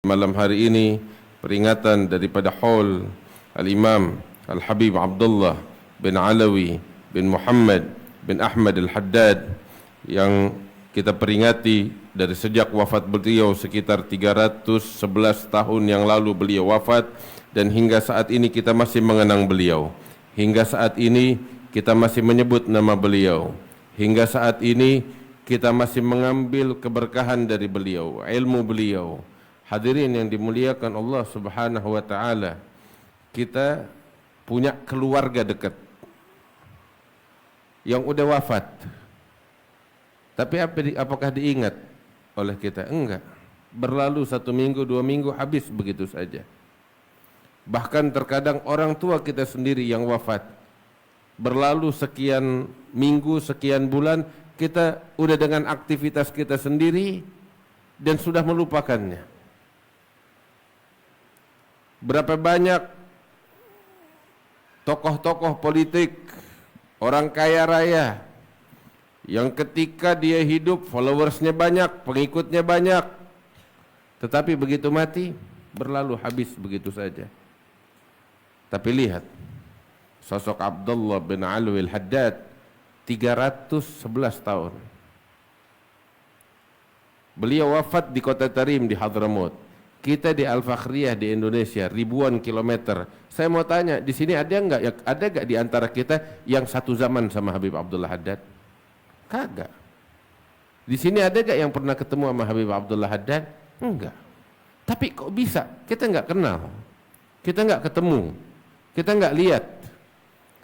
Malam hari ini peringatan daripada haul Al-Imam Al-Habib Abdullah bin Alawi bin Muhammad bin Ahmad Al-Haddad yang kita peringati dari sejak wafat beliau sekitar 311 tahun yang lalu beliau wafat, dan hingga saat ini kita masih mengenang beliau. Hingga saat ini kita masih menyebut nama beliau. Hingga saat ini kita masih mengambil keberkahan dari beliau, ilmu beliau. Hadirin yang dimuliakan Allah Subhanahu wa taala, kita punya keluarga dekat yang udah wafat. Tapi apakah diingat oleh kita? Enggak. Berlalu 1 minggu, 2 minggu, habis begitu saja. Bahkan terkadang orang tua kita sendiri yang wafat, berlalu sekian minggu, sekian bulan, kita udah dengan aktivitas kita sendiri dan sudah melupakannya. Berapa banyak tokoh-tokoh politik, orang kaya raya, yang ketika dia hidup followersnya banyak, pengikutnya banyak, tetapi begitu mati berlalu habis begitu saja. Tapi lihat sosok Abdullah bin Alawi Al-Haddad, 311 tahun. Beliau wafat di kota Tarim di Hadramaut. Kita di Al-Fakhriyah di Indonesia ribuan kilometer. Saya mau tanya, di sini ada nggak di antara kita yang satu zaman sama Habib Abdullah Haddad? Kagak. Di sini ada nggak yang pernah ketemu sama Habib Abdullah Haddad? Enggak. Tapi kok bisa? Kita nggak kenal, kita nggak ketemu, kita nggak lihat.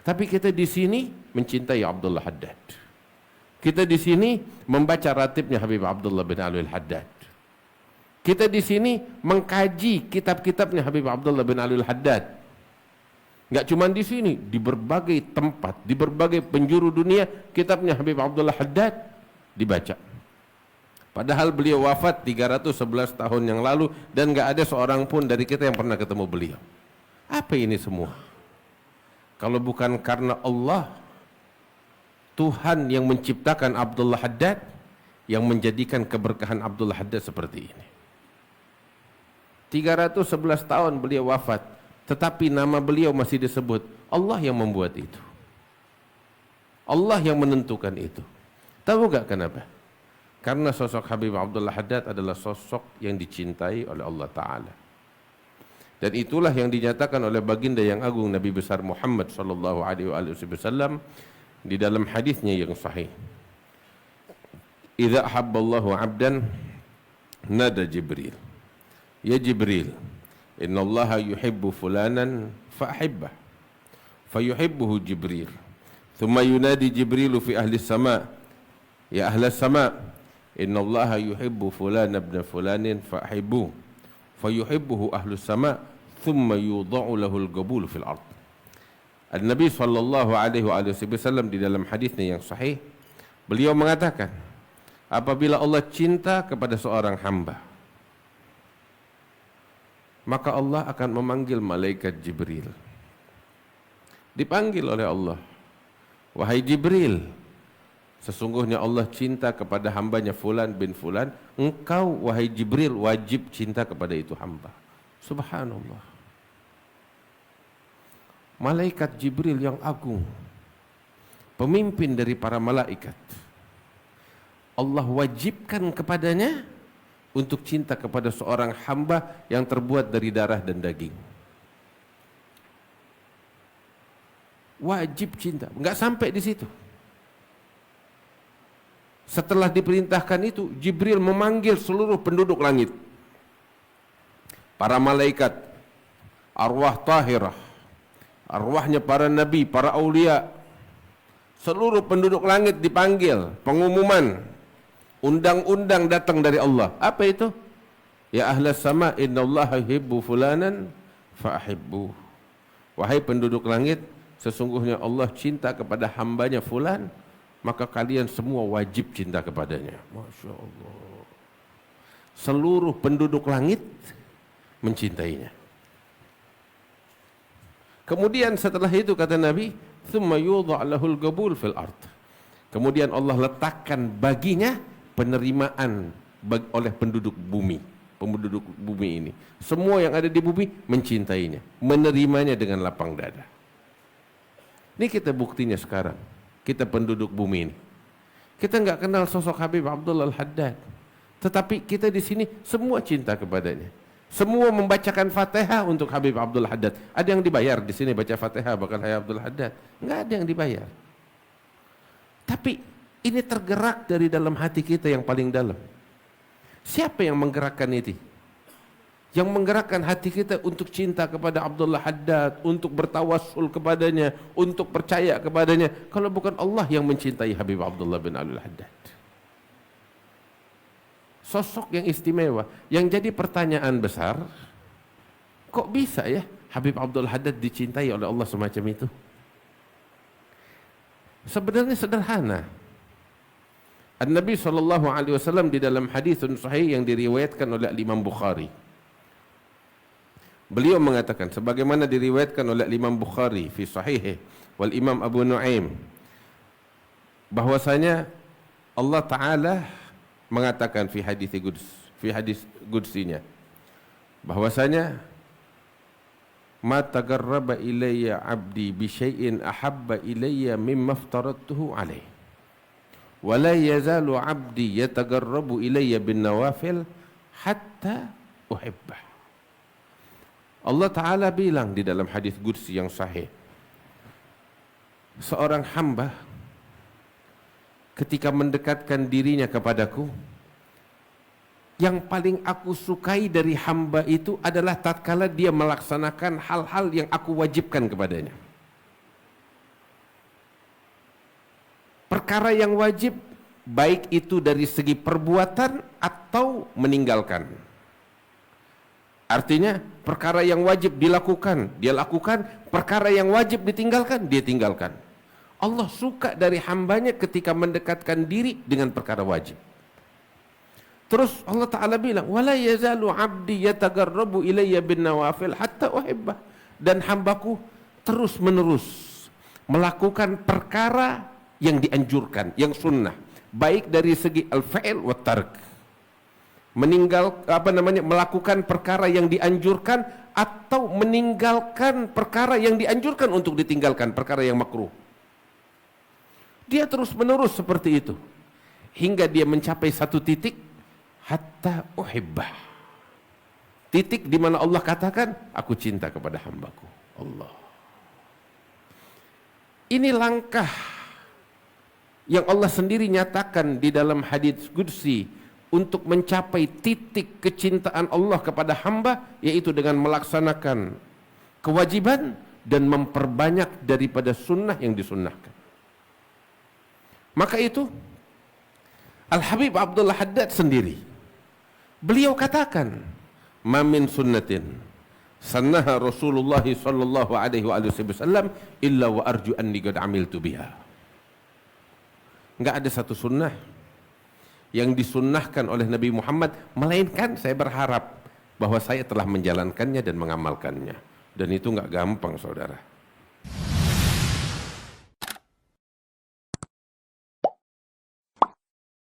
Tapi kita di sini mencintai Abdullah Haddad. Kita di sini membaca ratibnya Habib Abdullah bin Alawi Al-Haddad. Kita di sini mengkaji kitab-kitabnya Habib Abdullah bin Alawi Al-Haddad. Enggak cuma di sini, di berbagai tempat, di berbagai penjuru dunia, kitabnya Habib Abdullah Haddad dibaca. Padahal beliau wafat 311 tahun yang lalu dan enggak ada seorang pun dari kita yang pernah ketemu beliau. Apa ini semua? Kalau bukan karena Allah, Tuhan yang menciptakan Abdullah Haddad, yang menjadikan keberkahan Abdullah Haddad seperti ini. 311 tahun beliau wafat, tetapi nama beliau masih disebut. Allah yang membuat itu. Allah yang menentukan itu. Tahu gak kenapa? Karena sosok Habib Abdullah Haddad adalah sosok yang dicintai oleh Allah Ta'ala. Dan itulah yang dinyatakan oleh baginda yang agung Nabi besar Muhammad sallallahu alaihi wasallam di dalam hadisnya yang sahih. Idza habballahu 'abdan nada Jibril. Ya Jibril, innallaha yuhibbu fulanan fa'ahibbah. Fayuhibbuhu Jibril. Thumma yunadi Jibrilu fi ahli sama. Ya ahli sama, innallaha yuhibbu fulana ibn fulanin fa'ahibbuh. Fayuhibbuhu ahli sama. Thumma yudha'u lahul qabul fil ard. Nabi sallallahu alaihi wasallam di dalam hadisnya yang sahih, beliau mengatakan, apabila Allah cinta kepada seorang hamba, maka Allah akan memanggil malaikat Jibril. Dipanggil oleh Allah, wahai Jibril, sesungguhnya Allah cinta kepada hambanya Fulan bin Fulan, engkau wahai Jibril wajib cinta kepada itu hamba. Subhanallah. Malaikat Jibril yang agung, pemimpin dari para malaikat, Allah wajibkan kepadanya untuk cinta kepada seorang hamba yang terbuat dari darah dan daging. Wajib cinta, enggak sampai di situ. Setelah diperintahkan itu, Jibril memanggil seluruh penduduk langit, para malaikat, arwah tahirah, arwahnya para nabi, para aulia, seluruh penduduk langit dipanggil. Pengumuman, undang-undang datang dari Allah. Apa itu? Ya ahlas sama, innallaha yuhibbu fulanan fa'ahibbuh. Wahai penduduk langit, sesungguhnya Allah cinta kepada hambanya fulan, maka kalian semua wajib cinta kepadanya. Masya Allah. Seluruh penduduk langit mencintainya. Kemudian setelah itu kata Nabi, thumma yudha' lahul qabul fil ard. Kemudian Allah letakkan baginya penerimaan oleh penduduk bumi. penduduk bumi ini. Semua yang ada di bumi mencintainya, menerimanya dengan lapang dada. Ini kita buktinya sekarang. Kita penduduk bumi ini. Kita nggak kenal sosok Habib Abdullah Al-Haddad, tetapi kita di sini semua cinta kepadanya. Semua membacakan Fatihah untuk Habib Abdullah Haddad. Ada yang dibayar di sini baca Fatihah bakal Habib Abdullah Haddad? Nggak ada yang dibayar. Tapi ini tergerak dari dalam hati kita yang paling dalam. Siapa yang menggerakkan itu? Yang menggerakkan hati kita untuk cinta kepada Abdullah Haddad, untuk bertawassul kepadanya, untuk percaya kepadanya, kalau bukan Allah yang mencintai Habib Abdullah bin Abdul Haddad. Sosok yang istimewa. Yang jadi pertanyaan besar, kok bisa ya Habib Abdul Haddad dicintai oleh Allah semacam itu? Sebenarnya sederhana. An-Nabi SAW di dalam haditsun sahih yang diriwayatkan oleh Imam Bukhari, beliau mengatakan sebagaimana diriwayatkan oleh Imam Bukhari fi sahihih wal Imam Abu Nuaim, bahwasanya Allah Ta'ala mengatakan fi hadis qudsinya, bahwasanya ma tagarraba ilayya 'abdi bi syai'in ahabba ilayya mimma aftaradtuhu alaih wa la yazalu 'abdi yatagarrabu ilayya bin nawafil hatta uhibbah. Allah Ta'ala bilang di dalam hadis qudsi yang sahih, seorang hamba ketika mendekatkan dirinya kepadaku, yang paling aku sukai dari hamba itu adalah tatkala dia melaksanakan hal-hal yang aku wajibkan kepadanya. Perkara yang wajib, baik itu dari segi perbuatan atau meninggalkan. Artinya perkara yang wajib dilakukan, dia lakukan. Perkara yang wajib ditinggalkan, dia tinggalkan. Allah suka dari hambanya ketika mendekatkan diri dengan perkara wajib. Terus Allah Ta'ala bilang, wala yazalu 'abdi yatagarrabu ilayya bin nawafil hatta uhibbah. Dan hambaku terus menerus melakukan perkara yang dianjurkan, yang sunnah, baik dari segi al-fa'il wa tark, melakukan perkara yang dianjurkan atau meninggalkan perkara yang dianjurkan untuk ditinggalkan, perkara yang makruh. Dia terus menerus seperti itu hingga dia mencapai satu titik, hatta uhibbah, titik di mana Allah katakan, aku cinta kepada hambaku. Allah. Ini langkah yang Allah sendiri nyatakan di dalam hadits qudsi untuk mencapai titik kecintaan Allah kepada hamba, yaitu dengan melaksanakan kewajiban dan memperbanyak daripada sunnah yang disunnahkan. Maka itu Al-Habib Abdullah Haddad sendiri, beliau katakan, ma min sunnatin sannaha Rasulullah sallallahu alaihi wasallam illa wa arju anni qad amiltu biha. Enggak ada satu sunnah yang disunnahkan oleh Nabi Muhammad melainkan saya berharap bahwa saya telah menjalankannya dan mengamalkannya. Dan itu enggak gampang, saudara.